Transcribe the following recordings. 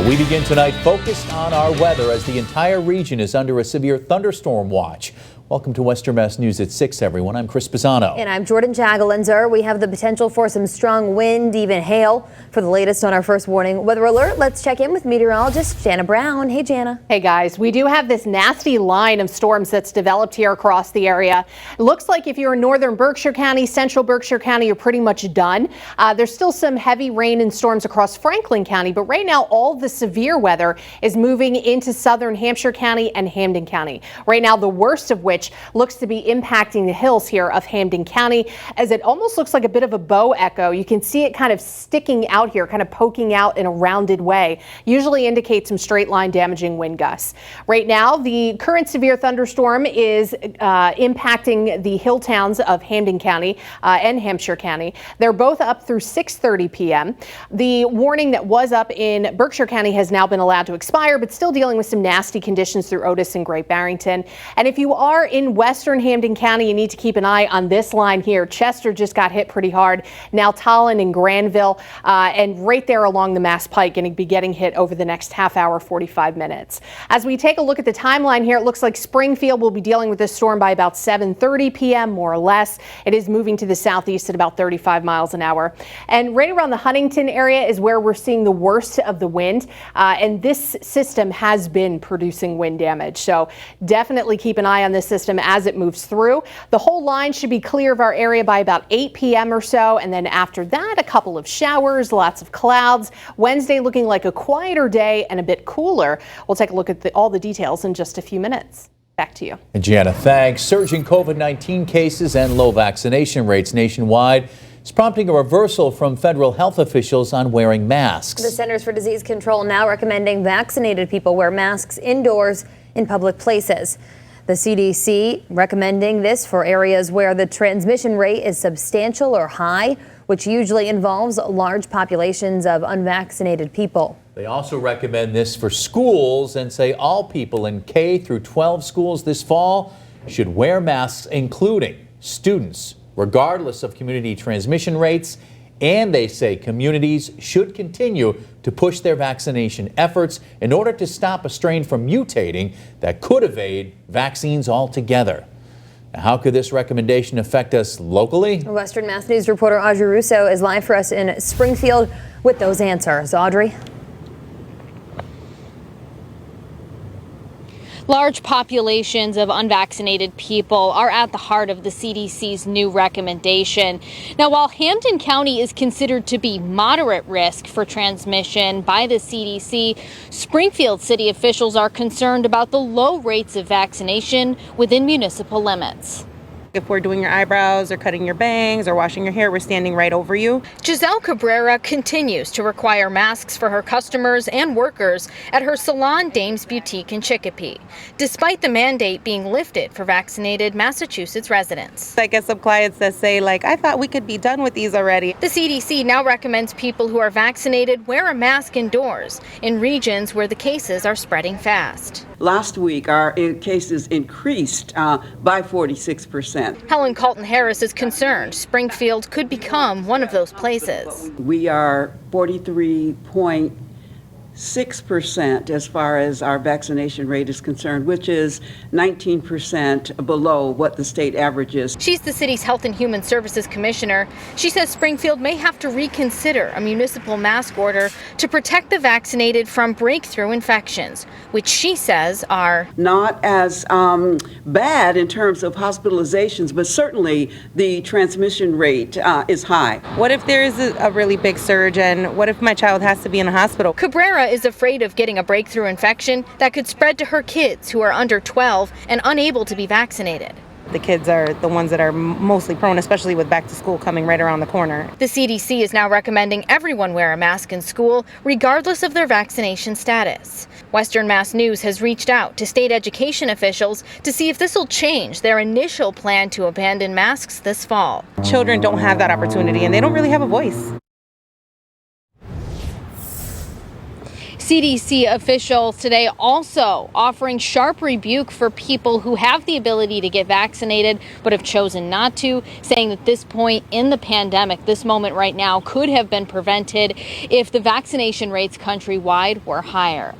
We begin tonight focused on our weather as the entire region is under a severe thunderstorm watch. Welcome to Western Mass News at 6, everyone. I'm Pisano. And I'm Jordyn Jagolinzer. We have the potential for some strong wind, even hail. For the latest on our first warning weather alert, let's check in with meteorologist Janna Brown. Hey, Janna. Hey, guys. We do have this nasty line of storms that's developed here across the area. It looks like if you're in northern Berkshire County, central Berkshire County, you're pretty much done. There's still some heavy rain and storms across Franklin County, but right now all the severe weather is moving into southern Hampshire County and Hampden County. Right now, the worst of which looks to be impacting the hills here of Hampden County, as it almost looks like a bit of a bow echo. You can see it kind of sticking out here, kind of poking out in a rounded way. Usually indicates some straight line damaging wind gusts. Right now, the current severe thunderstorm is impacting the hill towns of Hampden County and Hampshire County. They're both up through 6:30 p.m. The warning that was up in Berkshire County has now been allowed to expire, but still dealing with some nasty conditions through Otis and Great Barrington. And if you are in western Hampden County, you need to keep an eye on this line here. Chester just got hit pretty hard. Now Tolland and Granville, and right there along the Mass Pike, going to be getting hit over the next half hour, 45 minutes. As we take a look at the timeline here, it looks like Springfield will be dealing with this storm by about 7:30 p.m. more or less. It is moving to the southeast at about 35 miles an hour. And right around the Huntington area is where we're seeing the worst of the wind. And this system has been producing wind damage. So definitely keep an eye on this system as it moves through. The whole line should be clear of our area by about 8 p.m. or so. And then after that, a couple of showers, lots of clouds. Wednesday looking like a quieter day and a bit cooler. We'll take a look at all the details in just a few minutes. Back to you. And Janna, thanks. Surging COVID-19 cases and low vaccination rates nationwide is prompting a reversal from federal health officials on wearing masks. The Centers for Disease Control now recommending vaccinated people wear masks indoors in public places. The CDC recommending this for areas where the transmission rate is substantial or high, which usually involves large populations of unvaccinated people. They also recommend this for schools and say all people in K through 12 schools this fall should wear masks, including students, regardless of community transmission rates. And they say communities should continue to push their vaccination efforts in order to stop a strain from mutating that could evade vaccines altogether. Now, how could this recommendation affect us locally? Western Mass News reporter Audrey Russo is live for us in Springfield with those answers. Audrey? Large populations of unvaccinated people are at the heart of the CDC's new recommendation. Now, while Hampden County is considered to be moderate risk for transmission by the CDC, Springfield city officials are concerned about the low rates of vaccination within municipal limits. If we're doing your eyebrows or cutting your bangs or washing your hair, we're standing right over you. Giselle Cabrera continues to require masks for her customers and workers at her salon Dame's Boutique in Chicopee, despite the mandate being lifted for vaccinated Massachusetts residents. I get some clients that say, like, I thought we could be done with these already. The CDC now recommends people who are vaccinated wear a mask indoors in regions where the cases are spreading fast. Last week, our cases increased by 46%. Helen Colton Harris is concerned Springfield could become one of those places. We are 43.6% as far as our vaccination rate is concerned, which is 19% below what the state average is. She's the city's Health and Human Services Commissioner. She says Springfield may have to reconsider a municipal mask order to protect the vaccinated from breakthrough infections, which she says are not as bad in terms of hospitalizations, but certainly the transmission rate is high. What if there is a really big surge, and what if my child has to be in a hospital? Cabrera is afraid of getting a breakthrough infection that could spread to her kids who are under 12 and unable to be vaccinated. The kids are the ones that are mostly prone, especially with back to school coming right around the corner. The CDC is now recommending everyone wear a mask in school, regardless of their vaccination status. Western Mass News has reached out to state education officials to see if this will change their initial plan to abandon masks this fall. Children don't have that opportunity, and they don't really have a voice. CDC officials today also offering sharp rebuke for people who have the ability to get vaccinated but have chosen not to, saying that this point in the pandemic, this moment right now, could have been prevented if the vaccination rates countrywide were higher.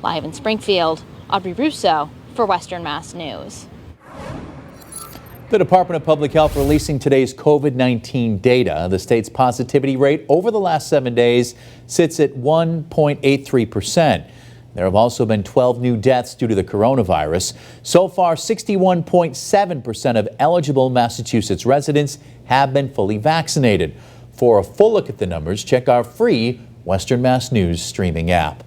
Live in Springfield, Audrey Russo for Western Mass News. The Department of Public Health releasing today's COVID-19 data. The state's positivity rate over the last 7 days sits at 1.83%. There have also been 12 new deaths due to the coronavirus. So far, 61.7% of eligible Massachusetts residents have been fully vaccinated. For a full look at the numbers, check our free Western Mass News streaming app.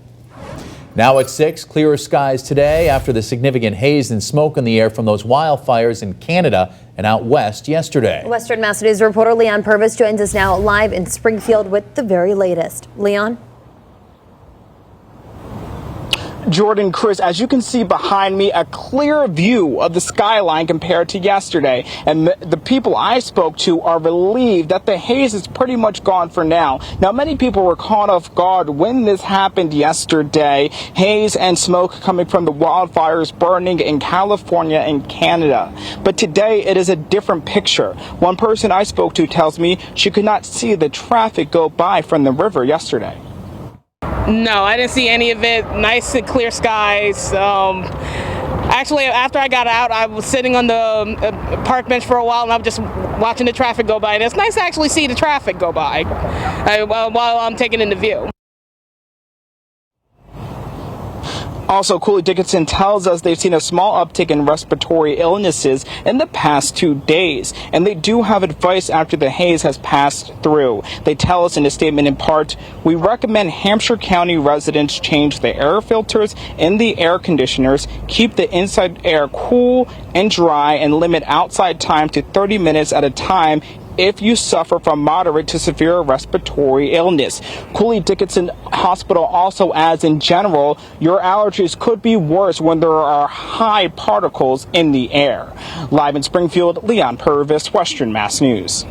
Now at 6, clearer skies today after the significant haze and smoke in the air from those wildfires in Canada and out west yesterday. Western Mass News reporter Leon Purvis joins us now live in Springfield with the very latest. Leon? Jordan, Chris, as you can see behind me, a clear view of the skyline compared to yesterday. And the people I spoke to are relieved that the haze is pretty much gone for now. Now, many people were caught off guard when this happened yesterday. Haze and smoke coming from the wildfires burning in California and Canada. But today it is a different picture. One person I spoke to tells me she could not see the traffic go by from the river yesterday. No, I didn't see any of it. Nice and clear skies. Actually, after I got out, I was sitting on the park bench for a while, and I was just watching the traffic go by. And it's nice to actually see the traffic go by while I'm taking in the view. Also, Cooley Dickinson tells us they've seen a small uptick in respiratory illnesses in the past 2 days, and they do have advice after the haze has passed through. They tell us in a statement in part, we recommend Hampshire County residents change the air filters in the air conditioners, keep the inside air cool and dry, and limit outside time to 30 minutes at a time if you suffer from moderate to severe respiratory illness. Cooley Dickinson Hospital also adds, in general, your allergies could be worse when there are high particles in the air. Live in Springfield, Leon Purvis, Western Mass News.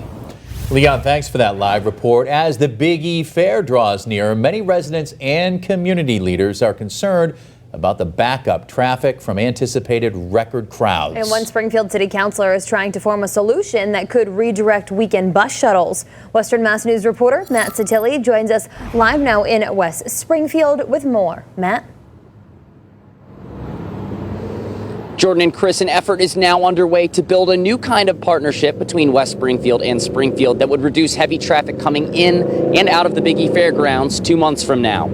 Leon, thanks for that live report. As the Big E Fair draws nearer, many residents and community leaders are concerned about the backup traffic from anticipated record crowds. And one Springfield City Councilor is trying to form a solution that could redirect weekend bus shuttles. Western Mass News reporter Matt Satilli joins us live now in West Springfield with more. Matt? Jordan and Chris, an effort is now underway to build a new kind of partnership between West Springfield and Springfield that would reduce heavy traffic coming in and out of the Big E Fairgrounds 2 months from now.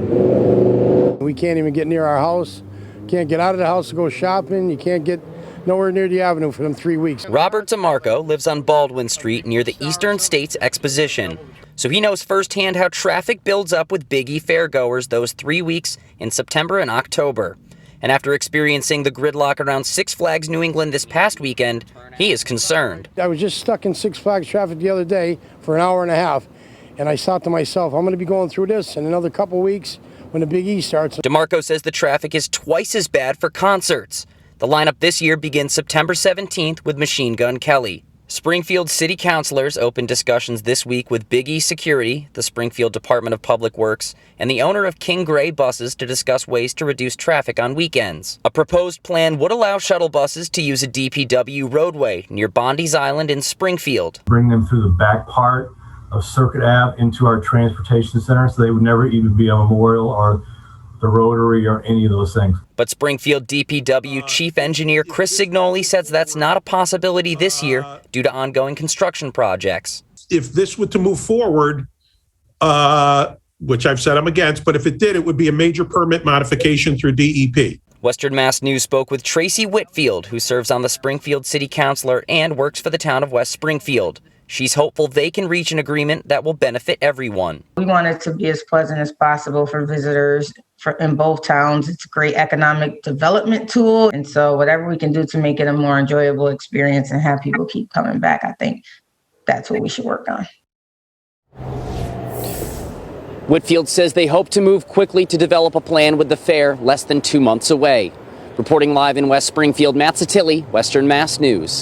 We can't even get near our house, can't get out of the house to go shopping, you can't get nowhere near the avenue for them 3 weeks. Robert DeMarco lives on Baldwin Street near the Eastern States Exposition, so he knows firsthand how traffic builds up with Big E fairgoers those 3 weeks in September and October. And after experiencing the gridlock around Six Flags New England this past weekend, he is concerned. I was just stuck in Six Flags traffic the other day for an hour and a half, and I thought to myself, I'm going to be going through this in another couple weeks when the Big E starts. DeMarco says the traffic is twice as bad for concerts. The lineup this year begins September 17th with Machine Gun Kelly. Springfield City Councilors opened discussions this week with Big E Security, the Springfield Department of Public Works, and the owner of King Gray Buses to discuss ways to reduce traffic on weekends. A proposed plan would allow shuttle buses to use a DPW roadway near Bondy's Island in Springfield. Bring them through the back part of Circuit Ave into our transportation center, so they would never even be a Memorial or the Rotary or any of those things. But Springfield DPW Chief Engineer Chris Signoli says that's not a possibility this year due to ongoing construction projects. If this were to move forward, which I've said I'm against, but if it did, it would be a major permit modification through DEP. Western Mass News spoke with Tracy Whitfield, who serves on the Springfield City Councilor and works for the town of West Springfield. She's hopeful they can reach an agreement that will benefit everyone. We want it to be as pleasant as possible for visitors in both towns. It's a great economic development tool. And so whatever we can do to make it a more enjoyable experience and have people keep coming back, I think that's what we should work on. Whitfield says they hope to move quickly to develop a plan with the fair less than 2 months away. Reporting live in West Springfield, Matt Satilli, Western Mass News.